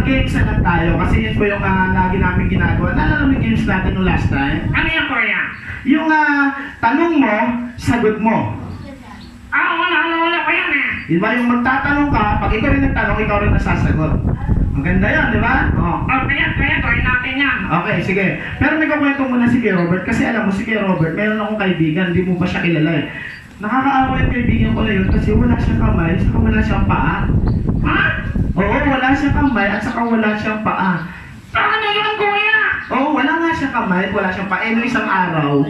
mag-games na lang tayo kasi yun po yung lagi namin ginagawa. Naalala mo yung games natin nung last time? Ano yan, kuya? Yung tanong mo, sagot mo. Wala ko yan eh. Di ba yung magtatanong ka, pag ikaw rin nagtanong, ikaw rin nasasagot. Ang ganda yan, di ba? Oh. Kaya try natin yan. Okay, sige. Pero may kukwento muna si Kuya Robert kasi alam mo si Kuya Robert, meron akong kaibigan, hindi mo pa siya kilala eh. Nakakaawa yung kaibigan ko na yun kasi wala siyang kamay, saka wala siyang paa. Ha? Oo, wala siyang kamay at saka wala siyang paa. Ano yun, kuya? Oo, wala nga siyang kamay, wala siyang paa. Nung isang araw,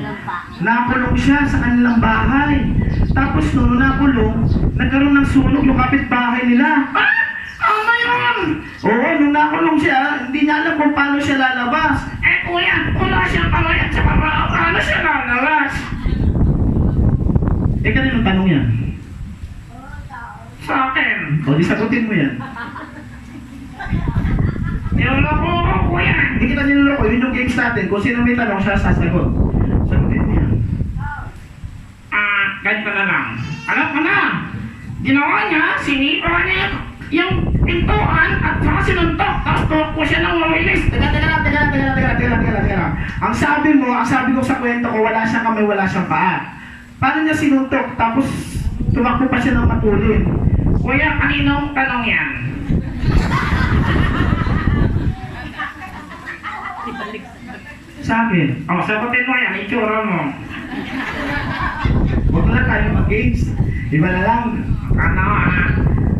nakulong siya sa kanilang bahay. Tapos nung nakulong, nagkaroon ng sunog yung kapitbahay nila. Ano yun? Oo, nung nakulong siya, hindi niya alam kung paano siya lalabas. Kuya, wala siyang kamay at saka paano siya lalabas? Kaninong tanong yan? Sa akin. O, di sagutin mo yan. Niloloko ko, kuya. Hindi kita niloloko, yun yung games natin. Kung sino may tanong, siya sasagot. Sagutin mo yan. Ganito na lang. Alam ko na. Ginawa niya, sinipa niya yung pintuan at saka sinuntok. Tapos tuwak siya ng mawilis. Teka lang. Ang sabi ko sa kwento ko, wala siyang kamay, wala siyang paa. Paano niya sinuntok? Tapos tumakbo pa siya ng matulin. Kuya, kaninong tanong yan? Sa akin. Sagutin mo yan, itsura mo. Huwag na tayo mag-games. Iba na lang.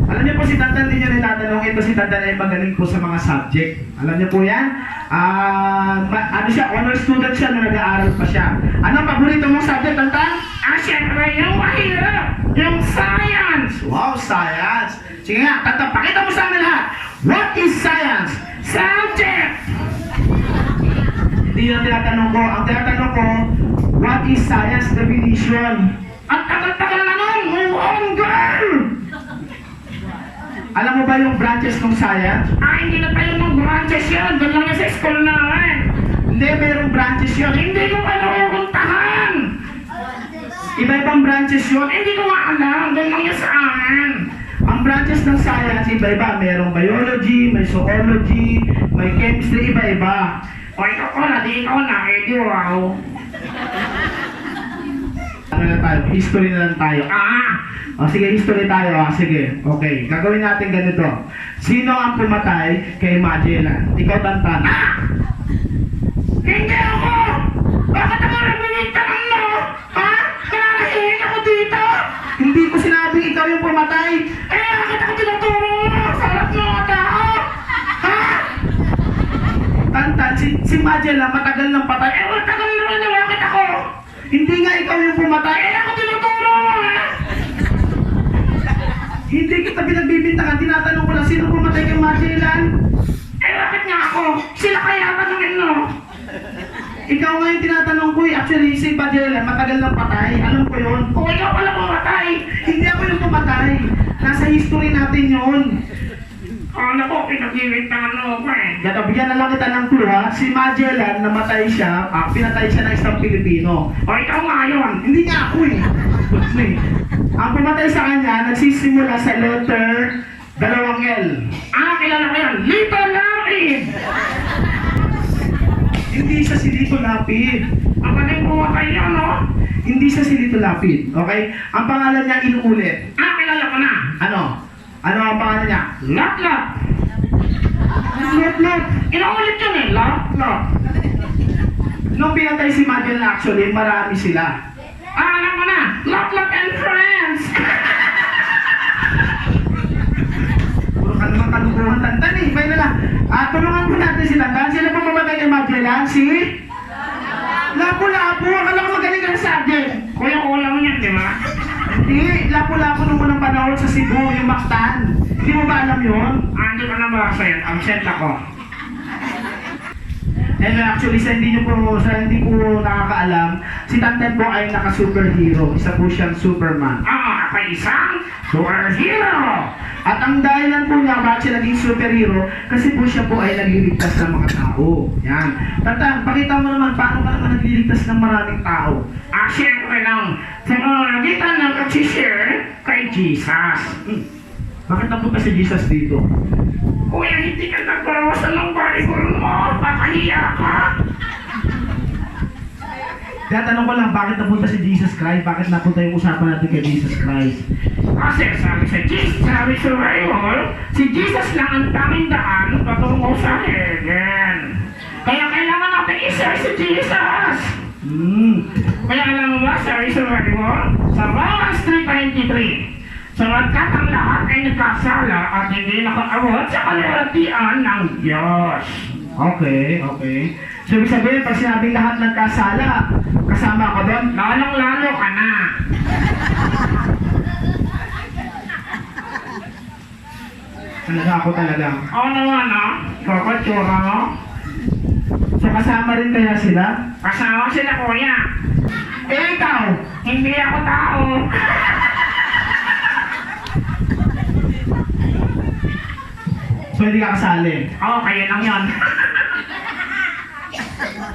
Alam niyo po si Tantan, hindi niyo nitatanong ito. Si Tantan ay magaling po sa mga subject. Alam niyo po yan? Ano siya? Honor student siya na nag-aaral pa siya. Ano ang paborito mong subject, Tantan? Siyempre, yung mahirap. Yung science. Wow, science! Sige nga, Tantan, pakita mo sa amin lahat. What is science? Subject. Hindi yung tinatanong ko. Ang tinatanong ko, what is science definition? At tagal-tagal na nun, move on, girl. Alam mo ba yung branches ng science? Hindi na tayo ng branches yan. Doon lang yan sa school namin. Hindi, mayroong branches yun. Hindi ko pa nakukuntahan. Iba-ibang branches yun. Hindi ko nga alam. Doon lang yan sa amin. Ang branches ng science, iba-iba. Mayroong biology, may zoology, may chemistry, iba-iba. O ikaw ko na, di ikaw na. Di wow. Ano na tayo? History na lang tayo. O sige, history tayo. Sige, okay. Gagawin natin ganito. Sino ang pumatay kay Magellan? Ikaw, Tantan. Hindi ako! Bakit ako nabinigtan mo? Kinakahihin ako dito? Hindi ko sinabing ikaw yung pumatay. Bakit ako tinuturo mo? Sarap ng mga tao? Tantan, si Magellan matagal ng patay. Matagal naman na bakit ako? Hindi nga ikaw yung pumatay. Ako tinuturo mo, Hindi kita pinagbibintangan. Tinatanong ko lang sino pumatay kay Magellan. Bakit nga ako? Sila kaya tanongin mo? Ikaw nga yung tinatanong ko eh. Actually, si Magellan matagal ng patay. Alam ko yun. Kung ikaw pala pumatay. Hindi ako yung pumatay. Nasa history natin yun. Ano ko, pinagbibintangan mo ako Bigyan na lang kita ng clue ha. Si Magellan, namatay siya, pinatay siya ng isang Pilipino. O ikaw nga yun. Hindi nga ako eh. Ang pumatay sa kanya, nagsisimula sa letter 2L. Kilala ko yan. Little Lapid. Hindi siya si Lito Lapid. Ang galing bumatay yan, no? Hindi siya si Lito Lapid. Okay? Ang pangalan niya inuulit. Kilala ko na. Ano? Ano ang pangalan niya? Laplap. Laplap. Inuulit yun eh. Laplap. Nung pinatay si Magellan actually, marami sila. Alam ko na. Laplap and Friends. Puro ka naman kalukuhan, Tantan eh. May na lang. Tulungan ko natin si Tantan. Sino pa pumatay kay Magellan? Si? Lapu-lapu. Akala ko magaling ka sa subject. Kuya-kulang yan, di ba? Hindi. Lapu-lapu nung unang panahon sa Cebu, yung Mactan. Hindi mo ba alam yun? Hindi ko na ba yan? Absent ako. And actually, sa hindi po nakakaalam, si Tantan po ay naka-superhero. Isa po siyang Superman. Ako isang superhero. At ang dahilan po niya bakit siya naging superhero, kasi po siya po ay nagliligtas ng mga tao. Yan. Tantan, pakita mo naman paano ka naman nagliligtas ng maraming tao. Siyempre lang, sa magitan ng pag-share kay Jesus. Bakit napunta si Jesus dito? Kuya, hindi ka nagbawasan ng Bible mo. Kakahiya ka. Tatanong ko lang, bakit napunta si Jesus Christ? Bakit napunta yung usapan natin kay Jesus Christ? Kasi sabi sa Bible, si Jesus lang ang tanging daan patungo sa heaven. Kaya kailangan natin i-share si Jesus. Kaya alam mo ba, sabi sa Bible, sa Romans 3:23, sapagkat ang lahat ay nagkasala at hindi nakaabot sa kalwalhatian ng Diyos. Okay. So, ibig sabihin, pag sinabing lahat nagkasala, kasama ako doon? Lalong-lalo ka na. Talaga ako talaga. Oo naman, no? Kakatsura mo. So, kasama rin kaya sila? Kasama sila, kuya. Eh, ikaw! Hindi ako tao. So, hindi ka kasali. Oo, kayo lang yun.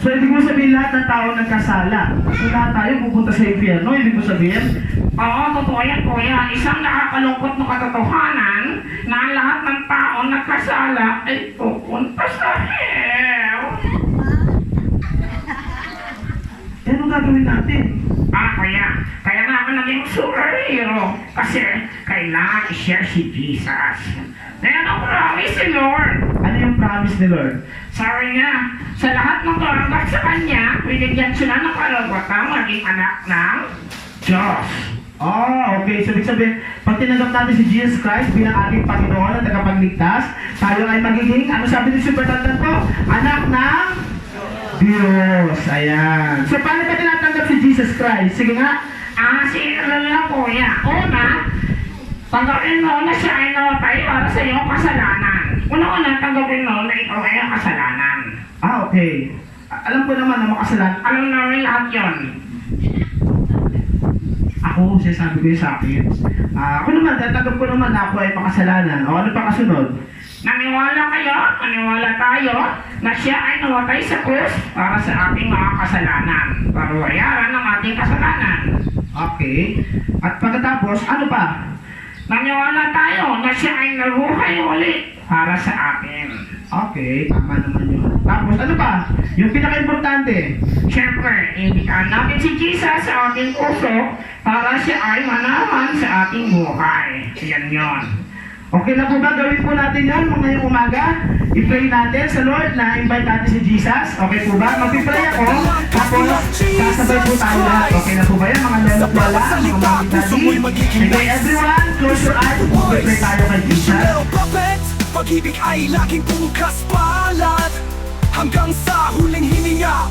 So, ibig mo sabihin lahat ng tao nagkasala. So, lahat tayo pupunta sa impyerno, ibig mo sabihin? Oo, totoo yan, kuya. Isang nakakalungkot na katotohanan na ang lahat ng tao nagkasala ay pupunta sa hell. Eh, anong gagawin natin? Kuya, kaya nga ako naging superhero kasi kailangan i-share si Jesus. Kaya ang promise si Lord. Ano yung promise ni Lord? Sabi niya, sa lahat ng tumanggap sa Kanya, binigyan sila ng karapatang maging anak ng Diyos. Oh, okay. So, ibig sabihin, pag tinanggap natin si Jesus Christ bilang ating Panginoon at tagapagligtas, tayo ay magiging, ano sabi ni Supertantan ko? Anak ng Diyos. Ayan. So, paano ka tinatanggap si Jesus Christ? Sige nga. Lang kuya. Una, tanggapin mo na siya ay namatay para sa iyong kasalanan. Una-una, tanggapin mo na ikaw ay ang kasalanan. Okay. Alam ko naman na makasalanan. Alam namin lahat yun. Ako, sinasabi ko yun sa akin. Ako naman, tatanggap ko naman na ako ay makasalanan. O ano pa kasunod? Naniwala tayo na siya ay namatay sa krus para sa ating mga kasalanan. Para bayaran ang ating kasalanan. Okay. At pagkatapos, ano pa? Naniwala tayo na siya ay nabuhay ulit para sa atin. Okay, tama naman yun. Tapos, ano pa? Yung pinaka-importante. Siyempre, ibigan natin si Jesus sa ating puso para siya ay manahan sa ating buhay. Yan yun. Okay na po ba? Gawin po natin yan ngayong umaga. I-pray natin sa Lord na invite natin si Jesus. Okay po ba? Mag-pray ako. Tapos, sasabay po tayo lahat. Okay na po ba yan? Mga lolo't lola, mga mami daddy. Okay, everyone, close your eyes. Mag-pray tayo kay Jesus. Pag-ibig ay laging bukas palad hanggang sa huling hininga.